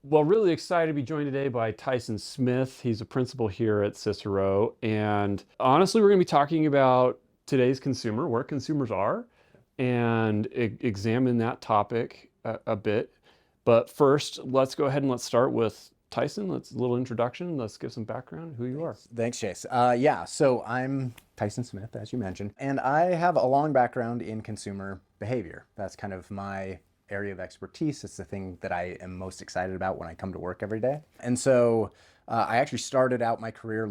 Well, really excited to be joined today by Tyson Smith. He's a principal here at Cicero. And honestly, we're going to be talking about today's consumer, where consumers are, and examine that topic a bit. But first, let's go ahead and let's start with Tyson. Let's a little introduction. Let's give some background who you are. Thanks, Chase. So I'm Tyson Smith, as you mentioned, and I have a long background in consumer behavior. That's kind of my area of expertise. It's the thing that I am most excited about when I come to work every day. And so I actually started out my career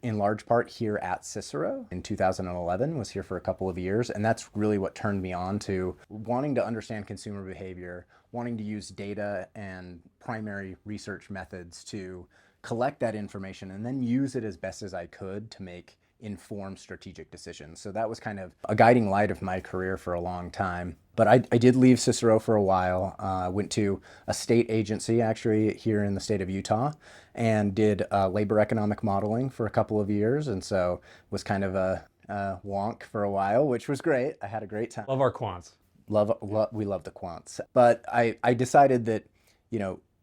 in large part here at Cicero in 2011, was here for a couple of years. And that's really what turned me on to wanting to understand consumer behavior, wanting to use data and primary research methods to collect that information and then use it as best as I could to make informed strategic decisions. So that was kind of a guiding light of my career for a long time. But I did leave Cicero for a while. Went to a state agency actually here in the state of Utah and did labor economic modeling for a couple of years. And so was kind of a wonk for a while, which was great. I had a great time. Love our quants. We love the quants. But I decided that,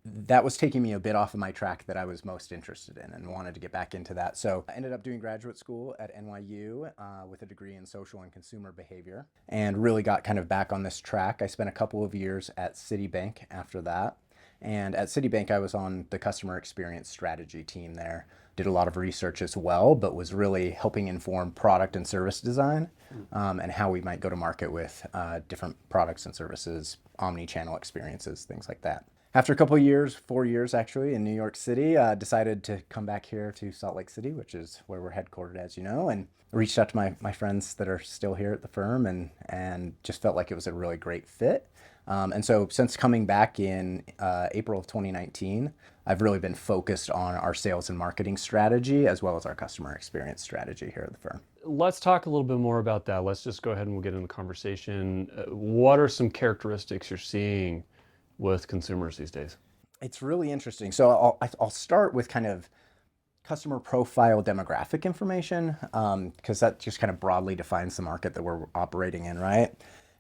that was taking me a bit off of my track that I was most interested in and wanted to get back into that. So I ended up doing graduate school at NYU with a degree in social and consumer behavior and really got kind of back on this track. I spent a couple of years at Citibank after that. And at Citibank, I was on the customer experience strategy team there. Did a lot of research as well, but was really helping inform product and service design and how we might go to market with different products and services, omni-channel experiences, things like that. After a couple of years, 4 years actually, in New York City, decided to come back here to Salt Lake City, which is where we're headquartered, as you know, and reached out to my friends that are still here at the firm and just felt like it was a really great fit. And so since coming back in April of 2019, I've really been focused on our sales and marketing strategy as well as our customer experience strategy here at the firm. Let's talk a little bit more about that. Let's just go ahead and we'll get in the conversation. What are some characteristics you're seeing with consumers these days? It's really interesting. So I'll start with kind of customer profile demographic information because that just kind of broadly defines the market that we're operating in, right?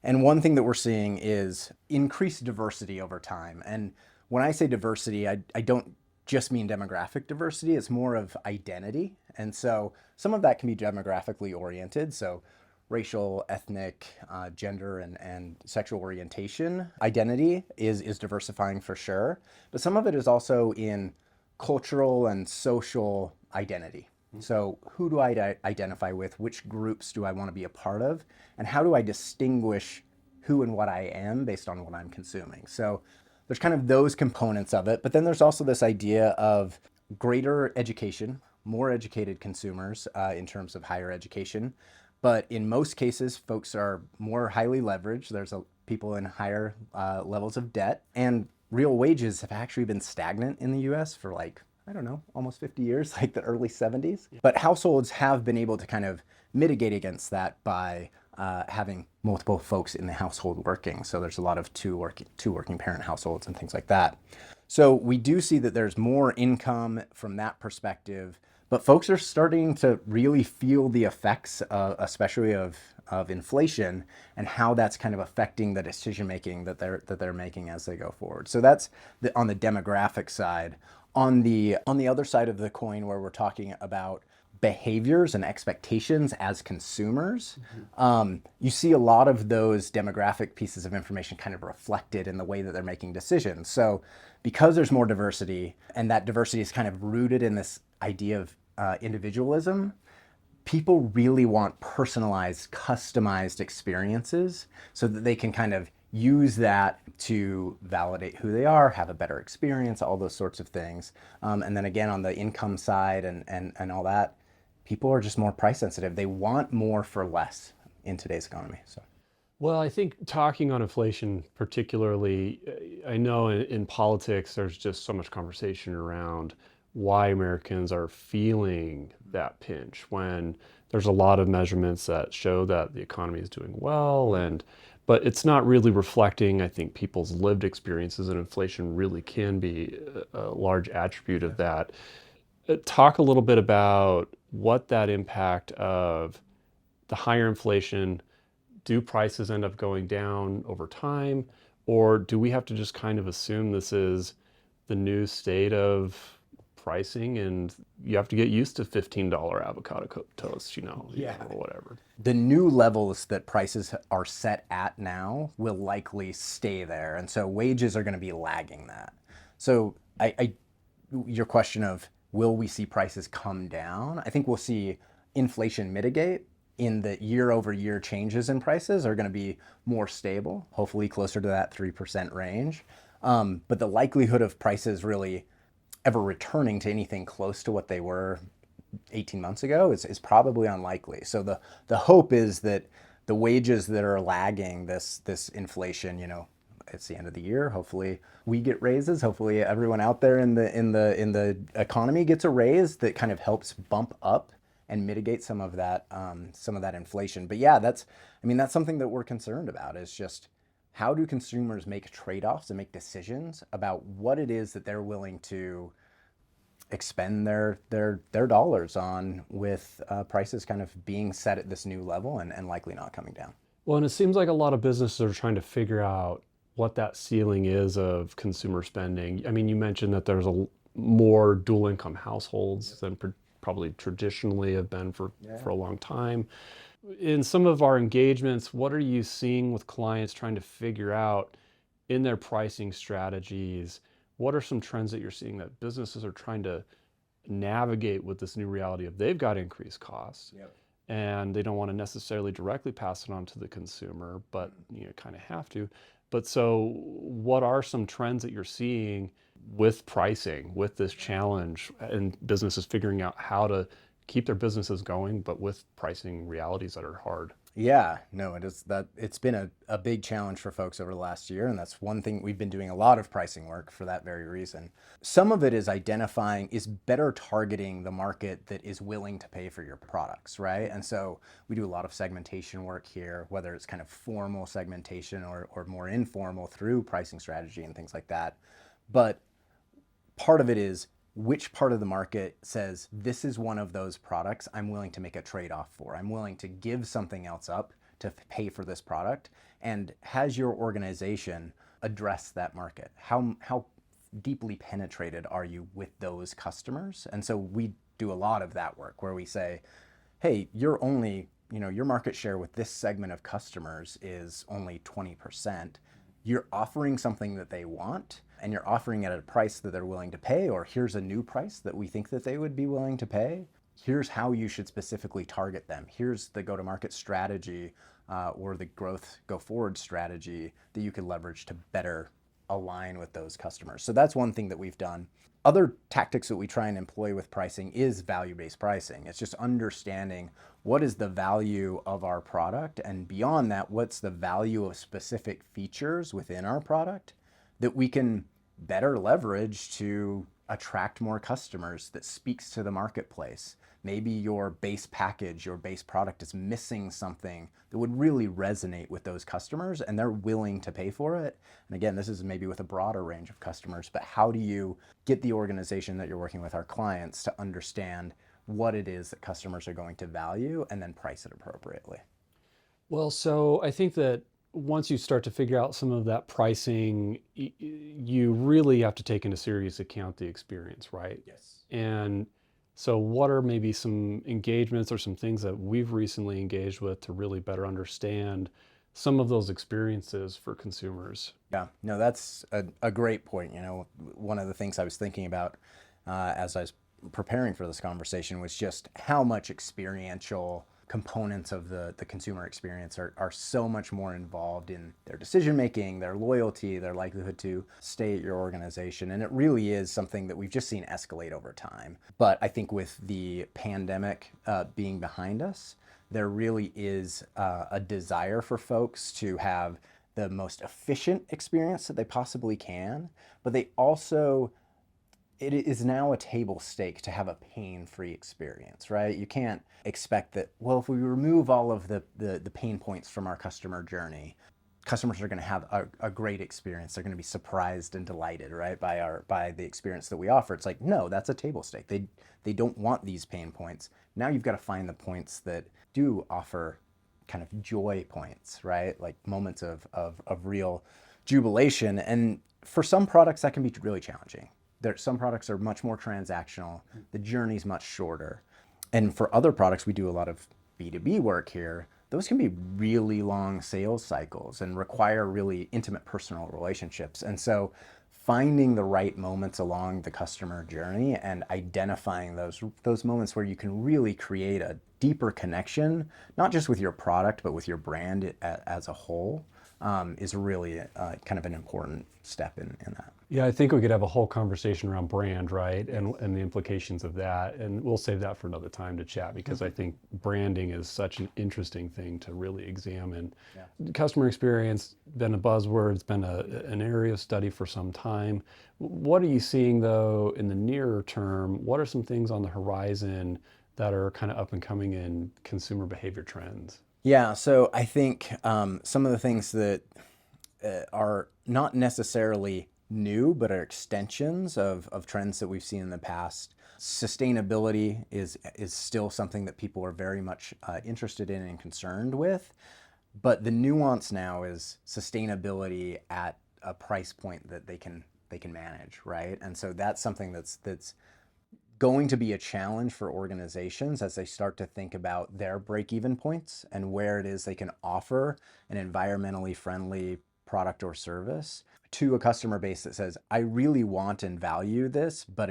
And one thing that we're seeing is increased diversity over time. And when I say diversity, I don't just mean demographic diversity, it's more of identity. And so some of that can be demographically oriented. So racial, ethnic, gender, and sexual orientation identity is diversifying for sure. But some of it is also in cultural and social identity. So who do I identify with? Which groups do I want to be a part of? And how do I distinguish who and what I am based on what I'm consuming? So there's kind of those components of it. But then there's also this idea of greater education, more educated consumers in terms of higher education. But in most cases, folks are more highly leveraged. There's people in higher levels of debt. And real wages have actually been stagnant in the US for I don't know, almost 50 years, like the early 70s. Yeah. But households have been able to kind of mitigate against that by having multiple folks in the household working. So there's a lot of two working parent households and things like that. So we do see that there's more income from that perspective, but folks are starting to really feel the effects, especially of inflation and how that's kind of affecting the decision making that they're making as they go forward. So that's on the demographic side. On the other side of the coin, where we're talking about behaviors and expectations as consumers, you see a lot of those demographic pieces of information kind of reflected in the way that they're making decisions. So because there's more diversity, and that diversity is kind of rooted in this idea of individualism, people really want personalized, customized experiences so that they can kind of use that to validate who they are, have a better experience, all those sorts of things. And then again, on the income side and all that, people are just more price sensitive. They want more for less in today's economy. So. Well, I think talking on inflation, particularly, I know in politics, there's just so much conversation around why Americans are feeling that pinch when there's a lot of measurements that show that the economy is doing well, but it's not really reflecting, I think, people's lived experiences, and inflation really can be a large attribute of that. Talk a little bit about what that impact of the higher inflation, do prices end up going down over time, or do we have to just kind of assume this is the new state of pricing, and you have to get used to $15 avocado toast, or whatever. The new levels that prices are set at now will likely stay there. And so wages are going to be lagging that. So your question of will we see prices come down? I think we'll see inflation mitigate in the year over year changes in prices are going to be more stable, hopefully closer to that 3% range. But the likelihood of prices really ever returning to anything close to what they were 18 months ago is probably unlikely. So the hope is that the wages that are lagging this inflation, it's the end of the year. Hopefully we get raises. Hopefully everyone out there in the economy gets a raise that kind of helps bump up and mitigate some of that inflation. But yeah, that's something that we're concerned about is just how do consumers make trade-offs and make decisions about what it is that they're willing to expend their dollars on with prices kind of being set at this new level and likely not coming down. Well, and it seems like a lot of businesses are trying to figure out what that ceiling is of consumer spending. I mean, you mentioned that there's more dual income households than probably traditionally have been for a long time. In some of our engagements, what are you seeing with clients trying to figure out in their pricing strategies? What are some trends that you're seeing that businesses are trying to navigate with this new reality of they've got increased costs? Yep. And they don't want to necessarily directly pass it on to the consumer, but kind of have to. But so what are some trends that you're seeing with pricing, with this challenge, and businesses figuring out how to keep their businesses going, but with pricing realities that are hard? Yeah, no, it's been a big challenge for folks over the last year, and that's one thing we've been doing a lot of pricing work for that very reason. Some of it is better targeting the market that is willing to pay for your products, right? And so we do a lot of segmentation work here, whether it's kind of formal segmentation or more informal through pricing strategy and things like that. But part of it is which part of the market says this is one of those products I'm willing to make a trade-off for. I'm willing to give something else up to pay for this product. And has your organization addressed that market? How deeply penetrated are you with those customers? And so we do a lot of that work where we say, hey, your market share with this segment of customers is only 20%. You're offering something that they want, and you're offering it at a price that they're willing to pay, or here's a new price that we think that they would be willing to pay. Here's how you should specifically target them. Here's the go-to-market strategy or the go forward strategy that you could leverage to better align with those customers. So that's one thing that we've done. Other tactics that we try and employ with pricing is value-based pricing. It's just understanding what is the value of our product, and beyond that, what's the value of specific features within our product that we can better leverage to attract more customers that speaks to the marketplace. Maybe your base package, your base product is missing something that would really resonate with those customers and they're willing to pay for it. And again, this is maybe with a broader range of customers, but how do you get the organization that you're working with, our clients, to understand what it is that customers are going to value and then price it appropriately? Well, so I think that once you start to figure out some of that pricing, you really have to take into serious account the experience, right? Yes. And so what are maybe some engagements or some things that we've recently engaged with to really better understand some of those experiences for consumers? Yeah, no, that's a great point. One of the things I was thinking about as I was preparing for this conversation was just how much experiential components of the consumer experience are so much more involved in their decision making, their loyalty, their likelihood to stay at your organization. And it really is something that we've just seen escalate over time. But I think with the pandemic being behind us, there really is a desire for folks to have the most efficient experience that they possibly can, but they also, it is now a table stake to have a pain-free experience, right? You can't expect that, well, if we remove all of the pain points from our customer journey, customers are going to have a great experience. They're going to be surprised and delighted, right, by the experience that we offer. It's like, no, that's a table stake. They don't want these pain points. Now you've got to find the points that do offer kind of joy points, right? Like moments of real jubilation. And For some products, that can be really challenging. Some products are much more transactional. The journey's much shorter. And for other products, we do a lot of B2B work here. Those can be really long sales cycles and require really intimate personal relationships. And so finding the right moments along the customer journey and identifying those moments where you can really create a deeper connection, not just with your product, but with your brand as a whole, is really kind of an important step in that. Yeah, I think we could have a whole conversation around brand, right? And the implications of that. And we'll save that for another time to chat because I think branding is such an interesting thing to really examine. Yeah. Customer experience, been a buzzword, it's been an area of study for some time. What are you seeing though in the nearer term? What are some things on the horizon that are kind of up and coming in consumer behavior trends? Yeah, so I think some of the things that are not necessarily new, but are extensions of trends that we've seen in the past. Sustainability is still something that people are very much interested in and concerned with, but the nuance now is sustainability at a price point that they can manage, right? And so that's something that's going to be a challenge for organizations as they start to think about their break-even points and where it is they can offer an environmentally friendly product or service to a customer base that says, I really want and value this, but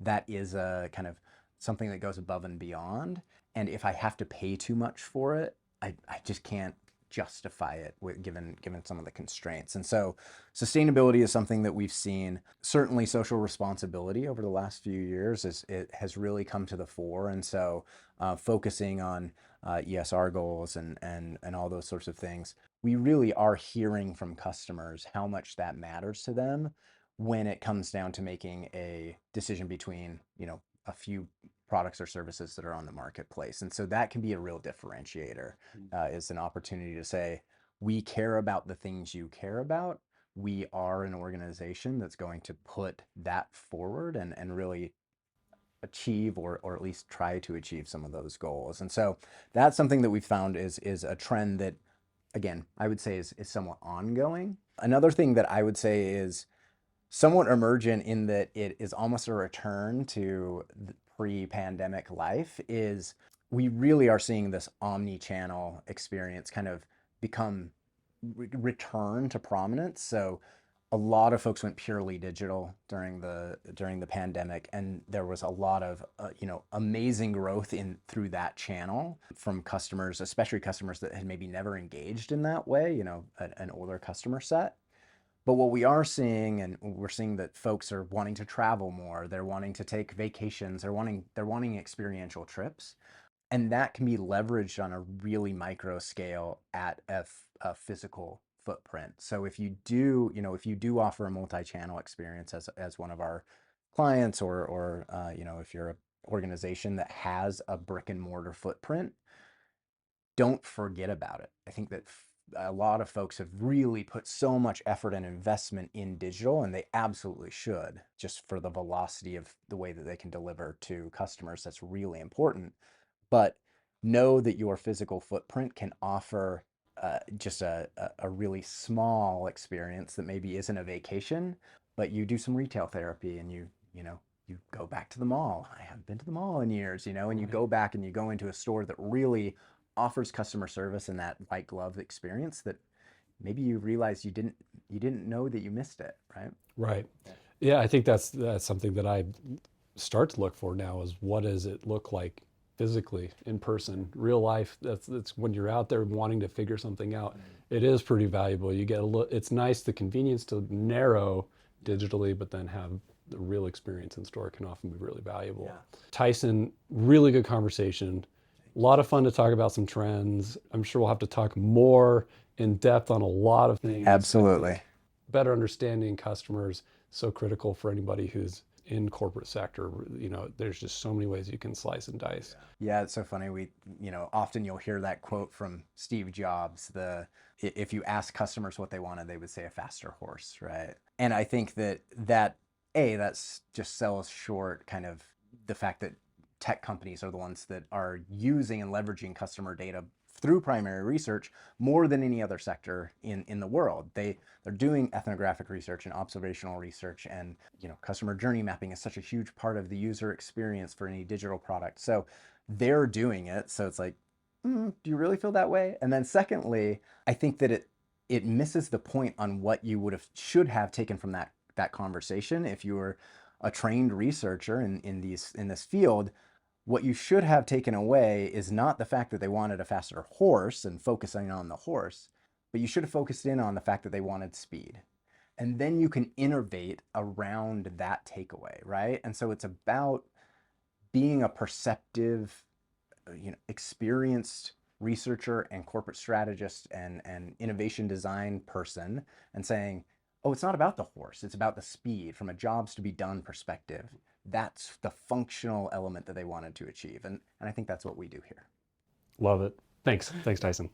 that is a kind of something that goes above and beyond. And if I have to pay too much for it, I just can't justify it given some of the constraints. And so sustainability is something that we've seen. Certainly social responsibility over the last few years it has really come to the fore. And so focusing on ESR goals and all those sorts of things, we really are hearing from customers how much that matters to them when it comes down to making a decision between, a few products or services that are on the marketplace. And so that can be a real differentiator, is an opportunity to say, we care about the things you care about. We are an organization that's going to put that forward and really achieve or at least try to achieve some of those goals. And so that's something that we've found is a trend that, again, I would say is somewhat ongoing. Another thing that I would say is somewhat emergent in that it is almost a return to the pre-pandemic life is we really are seeing this omni-channel experience kind of become return to prominence. So a lot of folks went purely digital during the pandemic, and there was a lot of amazing growth through that channel from customers, especially customers that had maybe never engaged in that way, an older customer set. But what we are seeing, and we're seeing that folks are wanting to travel more, they're wanting to take vacations, they're wanting experiential trips, and that can be leveraged on a really micro scale at a physical footprint. So if you do offer a multi-channel experience as one of our clients, or if you're an organization that has a brick and mortar footprint, don't forget about it. I think that a lot of folks have really put so much effort and investment in digital, and they absolutely should, just for the velocity of the way that they can deliver to customers. That's really important. But know that your physical footprint can offer just a really small experience that maybe isn't a vacation, but you do some retail therapy and you go back to the mall. I haven't been to the mall in years, and you go back and you go into a store that really offers customer service and that white glove experience that maybe you realize you didn't know that you missed it, right? Right. Yeah, I think that's something that I start to look for now is what does it look like physically in person, real life. That's when you're out there wanting to figure something out. It is pretty valuable. You get a little. It's nice the convenience to narrow digitally, but then have the real experience in store can often be really valuable. Yeah. Tyson, really good conversation. A lot of fun to talk about some trends. I'm sure we'll have to talk more in depth on a lot of things. Absolutely. Better understanding customers, so critical for anybody who's in corporate sector. There's just so many ways you can slice and dice. Yeah, it's so funny. Often you'll hear that quote from Steve Jobs, if you ask customers what they wanted, they would say a faster horse, right? And I think that's just sells short kind of the fact that tech companies are the ones that are using and leveraging customer data through primary research more than any other sector in the world. They're doing ethnographic research and observational research, and customer journey mapping is such a huge part of the user experience for any digital product. So they're doing it. So it's like, do you really feel that way? And then secondly, I think that it misses the point on what you should have taken from that conversation. If you were a trained researcher in this field, what you should have taken away is not the fact that they wanted a faster horse and focusing on the horse, but you should have focused in on the fact that they wanted speed. And then you can innovate around that takeaway, right? And so it's about being a perceptive, experienced researcher and corporate strategist and innovation design person, and saying, oh, it's not about the horse, it's about the speed from a jobs to be done perspective. That's the functional element that they wanted to achieve. And I think that's what we do here. Love it. Thanks, Tyson.